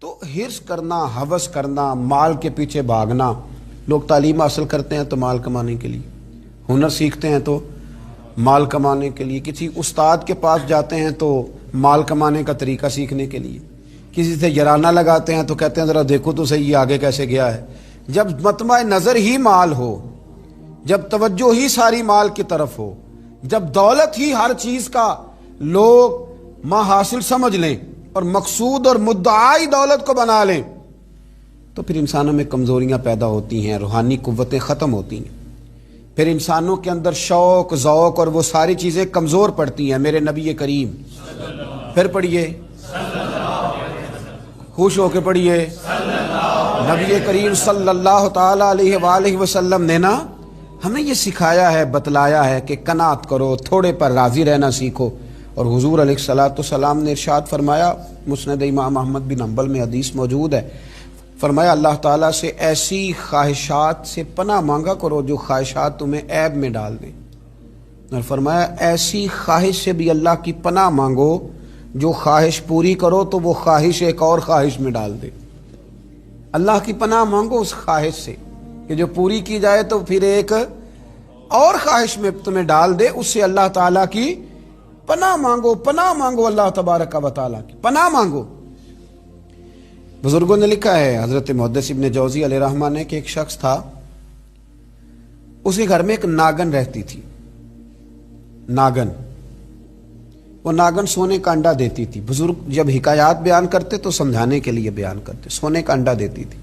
تو ہرس کرنا، ہوس کرنا، مال کے پیچھے بھاگنا. لوگ تعلیم حاصل کرتے ہیں تو مال کمانے کے لیے، ہنر سیکھتے ہیں تو مال کمانے کے لیے، کسی استاد کے پاس جاتے ہیں تو مال کمانے کا طریقہ سیکھنے کے لیے، کسی سے یارانہ لگاتے ہیں تو کہتے ہیں ذرا دیکھو تو صحیح یہ آگے کیسے گیا ہے. جب مطمع نظر ہی مال ہو، جب توجہ ہی ساری مال کی طرف ہو، جب دولت ہی ہر چیز کا لوگ ما حاصل سمجھ لیں اور مقصود اور مدعائی دولت کو بنا لیں، تو پھر انسانوں میں کمزوریاں پیدا ہوتی ہیں، روحانی قوتیں ختم ہوتی ہیں، پھر انسانوں کے اندر شوق، ذوق اور وہ ساری چیزیں کمزور پڑتی ہیں. میرے نبی کریم پھر پڑھیے، خوش ہو کے پڑھیے، نبی کریم صلی اللہ تعالی علیہ وآلہ وسلم نے نا ہمیں یہ سکھایا ہے، بتلایا ہے کہ قناعت کرو، تھوڑے پر راضی رہنا سیکھو. اور حضور علیہ الصلوۃ نے ارشاد فرمایا، مسند امام احمد بن حنبل میں حدیث موجود ہے، فرمایا اللہ تعالیٰ سے ایسی خواہشات سے پناہ مانگا کرو جو خواہشات تمہیں عیب میں ڈال دیں، اور فرمایا ایسی خواہش سے بھی اللہ کی پناہ مانگو جو خواہش پوری کرو تو وہ خواہش ایک اور خواہش میں ڈال دے. اللہ کی پناہ مانگو اس خواہش سے کہ جو پوری کی جائے تو پھر ایک اور خواہش میں تمہیں ڈال دے. اس سے اللہ تعالیٰ کی پناہ مانگو، پناہ مانگو، اللہ تبارک و تعالیٰ کی پناہ مانگو. بزرگوں نے لکھا ہے، حضرت محدث ابن جوزی علیہ رحمہ نے، کہ ایک شخص تھا، اس کے گھر میں ایک ناگن رہتی تھی. ناگن، وہ ناگن سونے کا انڈا دیتی تھی. بزرگ جب حکایات بیان کرتے تو سمجھانے کے لیے بیان کرتے. سونے کا انڈا دیتی تھی.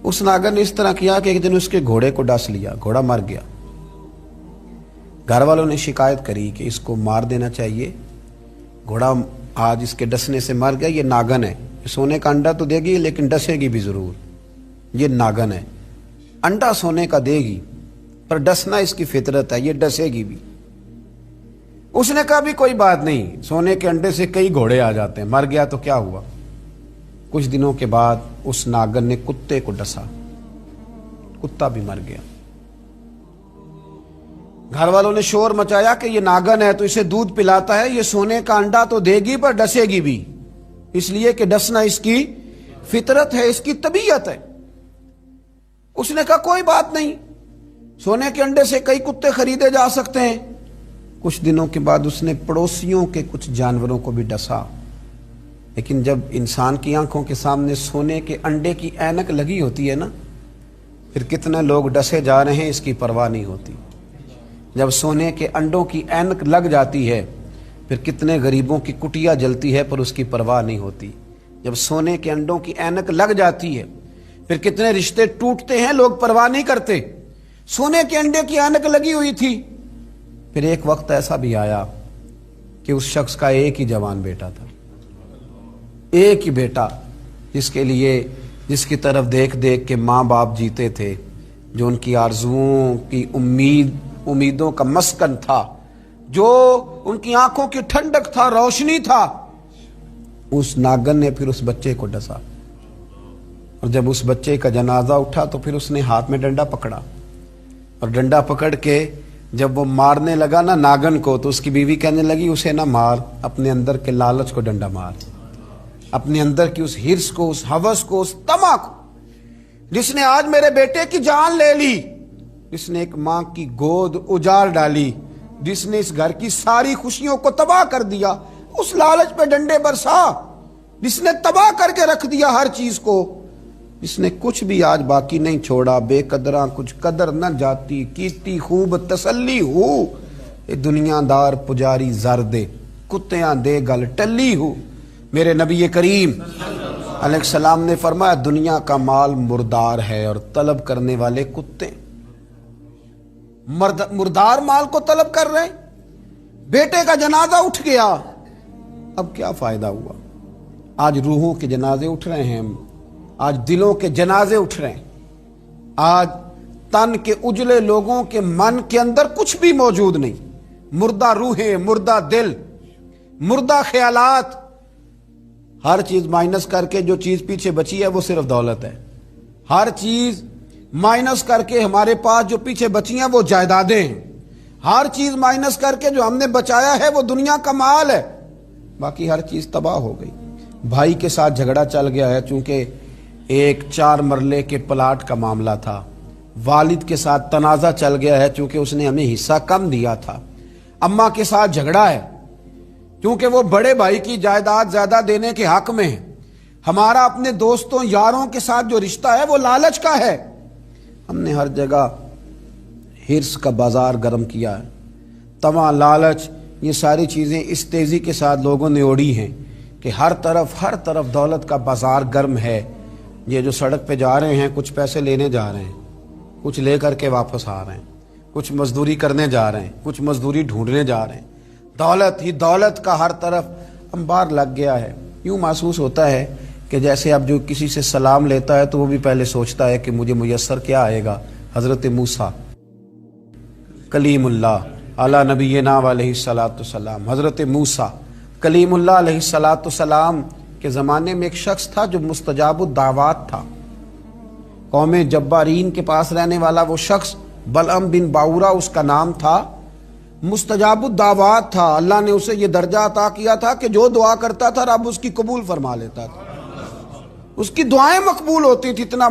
اس ناگن نے اس طرح کیا کہ ایک دن اس کے گھوڑے کو ڈس لیا، گھوڑا مر گیا. گھر والوں نے شکایت کری کہ اس کو مار دینا چاہیے، گھوڑا آج اس کے ڈسنے سے مر گیا، یہ ناگن ہے، سونے کا انڈا تو دے گی لیکن ڈسے گی بھی ضرور، یہ ناگن ہے، انڈا سونے کا دے گی پر ڈسنا اس کی فطرت ہے، یہ ڈسے گی بھی. اس نے کہا بھی کوئی بات نہیں، سونے کے انڈے سے کئی گھوڑے آ جاتے ہیں، مر گیا تو کیا ہوا. کچھ دنوں کے بعد اس ناگن نے کتے کو ڈسا، کتا بھی مر گیا. گھر والوں نے شور مچایا کہ یہ ناگن ہے تو اسے دودھ پلاتا ہے، یہ سونے کا انڈا تو دے گی پر ڈسے گی بھی، اس لیے کہ ڈسنا اس کی فطرت ہے، اس کی طبیعت ہے. اس نے کہا کوئی بات نہیں، سونے کے انڈے سے کئی کتے خریدے جا سکتے ہیں. کچھ دنوں کے بعد اس نے پڑوسیوں کے کچھ جانوروں کو بھی ڈسا. لیکن جب انسان کی آنکھوں کے سامنے سونے کے انڈے کی اینک لگی ہوتی ہے نا، پھر کتنے لوگ ڈسے جا رہے ہیں اس کی پرواہ نہیں ہوتی. جب سونے کے انڈوں کی اینک لگ جاتی ہے پھر کتنے غریبوں کی کٹیا جلتی ہے پر اس کی پرواہ نہیں ہوتی. جب سونے کے انڈوں کی اینک لگ جاتی ہے پھر کتنے رشتے ٹوٹتے ہیں، لوگ پرواہ نہیں کرتے. سونے کے انڈے کی اینک لگی ہوئی تھی. پھر ایک وقت ایسا بھی آیا کہ اس شخص کا ایک ہی جوان بیٹا تھا، ایک ہی بیٹا، جس کی طرف دیکھ دیکھ کے ماں باپ جیتے تھے، جو ان کی آرزوؤں کی امیدوں کا مسکن تھا، جو ان کی آنکھوں کی ٹھنڈک تھا، روشنی تھا. اس ناگن نے پھر اس بچے کو ڈسا، اور جب اس بچے کا جنازہ اٹھا تو پھر اس نے ہاتھ میں ڈنڈا پکڑا، اور ڈنڈا پکڑ کے جب وہ مارنے لگا نا ناگن کو، تو اس کی بیوی کہنے لگی اسے نہ مار، اپنے اندر کے لالچ کو ڈنڈا مار، اپنے اندر کی اس ہرس کو، اس ہوس کو، اس طمع کو، جس نے آج میرے بیٹے کی جان لے لی، جس نے ایک ماں کی گود اجاڑ ڈالی، جس نے اس گھر کی ساری خوشیوں کو تباہ کر دیا، اس لالچ پہ ڈنڈے برسا، جس نے تباہ کر کے رکھ دیا ہر چیز کو، جس نے کچھ بھی آج باقی نہیں چھوڑا. بے قدراں کچھ قدر نہ جاتی، کیتی خوب تسلی ہو، اے دنیا دار پجاری زر دے، کتیاں دے گل ٹلی ہو. میرے نبی کریم علیہ السلام نے فرمایا دنیا کا مال مردار ہے اور طلب کرنے والے کتے. مردار مال کو طلب کر رہے ہیں. بیٹے کا جنازہ اٹھ گیا، اب کیا فائدہ ہوا؟ آج روحوں کے جنازے اٹھ رہے ہیں، آج دلوں کے جنازے اٹھ رہے ہیں. آج تن کے اجلے لوگوں کے من کے اندر کچھ بھی موجود نہیں، مردہ روحیں، مردہ دل، مردہ خیالات. ہر چیز مائنس کر کے جو چیز پیچھے بچی ہے وہ صرف دولت ہے. ہر چیز مائنس کر کے ہمارے پاس جو پیچھے بچی ہیں وہ جائیدادیں ہیں. ہر چیز مائنس کر کے جو ہم نے بچایا ہے وہ دنیا کا مال ہے. باقی ہر چیز تباہ ہو گئی. بھائی کے ساتھ جھگڑا چل گیا ہے چونکہ ایک 4 مرلے کے پلاٹ کا معاملہ تھا. والد کے ساتھ تنازع چل گیا ہے چونکہ اس نے ہمیں حصہ کم دیا تھا. اماں کے ساتھ جھگڑا ہے کیونکہ وہ بڑے بھائی کی جائیداد زیادہ دینے کے حق میں ہے. ہمارا اپنے دوستوں یاروں کے ساتھ جو رشتہ ہے وہ لالچ کا ہے. ہم نے ہر جگہ ہرس کا بازار گرم کیا ہے. تما، لالچ، یہ ساری چیزیں اس تیزی کے ساتھ لوگوں نے اوڑھی ہیں کہ ہر طرف دولت کا بازار گرم ہے. یہ جو سڑک پہ جا رہے ہیں کچھ پیسے لینے جا رہے ہیں، کچھ لے کر کے واپس آ رہے ہیں، کچھ مزدوری کرنے جا رہے ہیں، کچھ مزدوری ڈھونڈنے جا رہے ہیں. دولت ہی دولت کا ہر طرف انبار لگ گیا ہے. یوں محسوس ہوتا ہے کہ جیسے اب جو کسی سے سلام لیتا ہے تو وہ بھی پہلے سوچتا ہے کہ مجھے میسر کیا آئے گا. حضرت موسیٰ کلیم اللہ علی نبینا علیہ الصلاۃ والسلام، حضرت موسیٰ کلیم اللہ علیہ الصلاۃ والسلام کے زمانے میں ایک شخص تھا جو مستجاب الدعوات تھا. قوم جبارین کے پاس رہنے والا وہ شخص بلعم بن باورا اس کا نام تھا. مستجاب الدعوات تھا. اللہ نے اسے یہ درجہ عطا کیا تھا کہ جو دعا کرتا تھا رب اس کی قبول فرما لیتا تھا. اس کی دعائیں مقبول ہوتی تھی. اتنا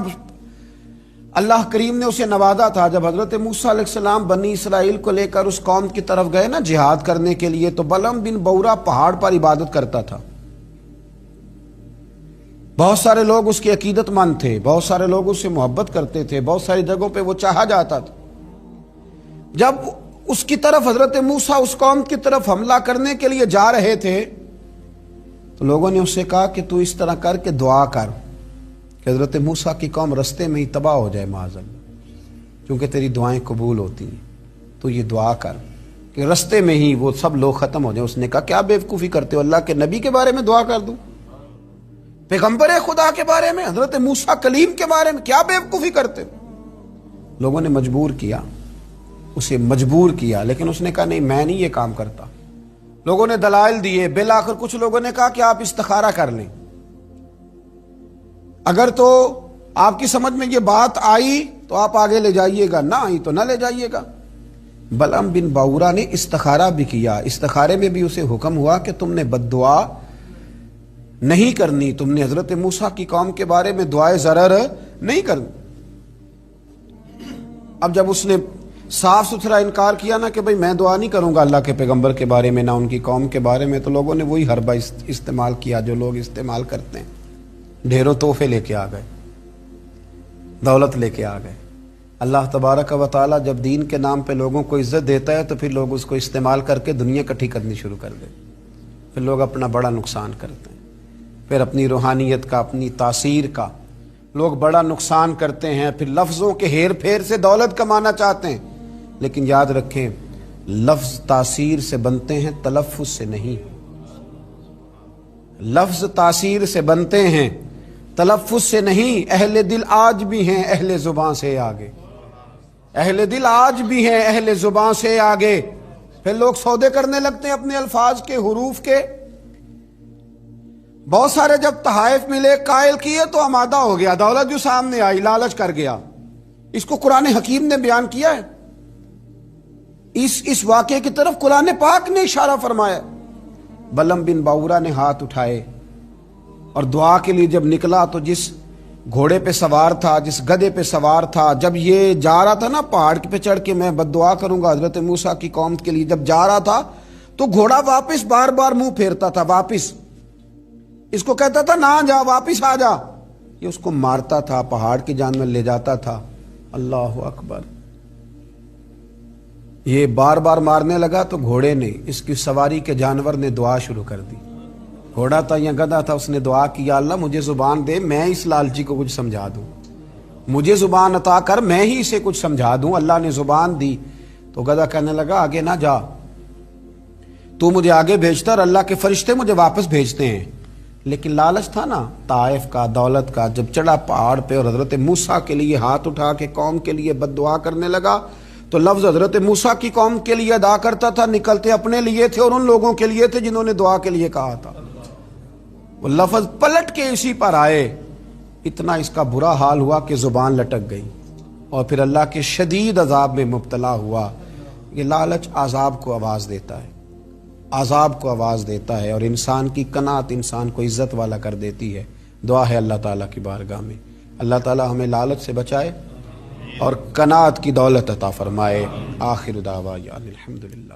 اللہ کریم نے اسے نوازا تھا. جب حضرت موسیٰ علیہ السلام بنی اسرائیل کو لے کر اس قوم کی طرف گئے نا جہاد کرنے کے لیے، تو بلعم بن باورا پہاڑ پر عبادت کرتا تھا. بہت سارے لوگ اس کے عقیدت مند تھے، بہت سارے لوگ اس سے محبت کرتے تھے، بہت ساری جگہوں پہ وہ چاہا جاتا تھا. جب اس کی طرف حضرت موسیٰ اس قوم کی طرف حملہ کرنے کے لیے جا رہے تھے تو لوگوں نے اس سے کہا کہ تو اس طرح کر کے دعا کر کہ حضرت موسیٰ کی قوم رستے میں ہی تباہ ہو جائے معاذ اللہ، کیونکہ تیری دعائیں قبول ہوتی ہیں. تو یہ دعا کر کہ رستے میں ہی وہ سب لوگ ختم ہو جائیں. اس نے کہا کیا بیوقوفی کرتے ہو، اللہ کے نبی کے بارے میں دعا کر دوں، پیغمبر خدا کے بارے میں، حضرت موسیٰ کلیم کے بارے میں کیا بیوقوفی کرتے ہو. لوگوں نے اسے مجبور کیا لیکن اس نے کہا نہیں، میں نہیں یہ کام کرتا. لوگوں نے دلائل دیے. بالآخر کچھ لوگوں نے کہا کہ آپ استخارہ کر لیں، اگر تو آپ کی سمجھ میں یہ بات آئی تو آپ آگے لے جائیے گا، نہ آئی تو نہ لے جائیے گا. بلعم بن باورا نے استخارہ بھی کیا. استخارے میں بھی اسے حکم ہوا کہ تم نے بد دعا نہیں کرنی، تم نے حضرت موسیٰ کی قوم کے بارے میں دعائے ضرر نہیں کرنی. اب جب اس نے صاف ستھرا انکار کیا نا کہ بھئی میں دعا نہیں کروں گا اللہ کے پیغمبر کے بارے میں، نہ ان کی قوم کے بارے میں، تو لوگوں نے وہی حربہ استعمال کیا جو لوگ استعمال کرتے ہیں. ڈھیروں تحفے لے کے آ گئے، دولت لے کے آ گئے. اللہ تبارک و تعالیٰ جب دین کے نام پہ لوگوں کو عزت دیتا ہے تو پھر لوگ اس کو استعمال کر کے دنیا اکٹھی کرنی شروع کر دیں. پھر لوگ اپنا بڑا نقصان کرتے ہیں، پھر اپنی روحانیت کا، اپنی تاثیر کا لوگ بڑا نقصان کرتے ہیں. پھر لفظوں کے ہیر پھیر سے دولت کمانا چاہتے ہیں. لیکن یاد رکھیں لفظ تاثیر سے بنتے ہیں، تلفظ سے نہیں. لفظ تاثیر سے بنتے ہیں، تلفظ سے نہیں. اہل دل آج بھی ہیں اہل زبان سے آگے، اہل دل آج بھی ہیں اہل زبان سے آگے. پھر لوگ سودے کرنے لگتے ہیں اپنے الفاظ کے، حروف کے. بہت سارے جب تحائف ملے، قائل کیے تو آمادہ ہو گیا. دولت جو سامنے آئی لالچ کر گیا. اس کو قرآن حکیم نے بیان کیا ہے. اس واقعے کی طرف قرآن پاک نے اشارہ فرمایا. بلعم بن باورا نے ہاتھ اٹھائے اور دعا کے لیے جب نکلا تو جس گھوڑے پہ سوار تھا، جس گدھے پہ سوار تھا، جب یہ جا رہا تھا نا پہاڑ پہ چڑھ کے میں بد دعا کروں گا حضرت موسیٰ کی قوم کے لیے، جب جا رہا تھا تو گھوڑا واپس بار بار منہ پھیرتا تھا. واپس اس کو کہتا تھا نہ جا، واپس آ جا. یہ اس کو مارتا تھا، پہاڑ کی جانب لے جاتا تھا. اللہ اکبر. یہ بار بار مارنے لگا تو گھوڑے نے، اس کی سواری کے جانور نے دعا شروع کر دی. گھوڑا تھا یا گدھا تھا، اس نے دعا کی یا اللہ مجھے زبان دے، میں اس لالچی کو کچھ سمجھا دوں، مجھے زبان عطا کر، میں ہی اسے کچھ سمجھا دوں. اللہ نے زبان دی تو گدھا کہنے لگا آگے نہ جا، تو مجھے آگے بھیجتا اور اللہ کے فرشتے مجھے واپس بھیجتے ہیں. لیکن لالچ تھا نا طائف کا، دولت کا. جب چڑھا پہاڑ پہ اور حضرت موسیٰ کے لیے ہاتھ اٹھا کے قوم کے لیے بد دعا کرنے لگا تو لفظ حضرت موسیٰ کی قوم کے لیے ادا کرتا تھا، نکلتے اپنے لیے تھے اور ان لوگوں کے لیے تھے جنہوں نے دعا کے لیے کہا تھا. وہ لفظ پلٹ کے اسی پر آئے. اتنا اس کا برا حال ہوا کہ زبان لٹک گئی اور پھر اللہ کے شدید عذاب میں مبتلا ہوا. یہ لالچ عذاب کو آواز دیتا ہے. عذاب کو آواز دیتا ہے، اور انسان کی قناعت انسان کو عزت والا کر دیتی ہے۔ دعا ہے اللہ تعالیٰ کی بارگاہ میں اللہ تعالیٰ ہمیں لالچ سے بچائے اور قناعت کی دولت عطا فرمائے۔ آخر دعوانا الحمدللہ۔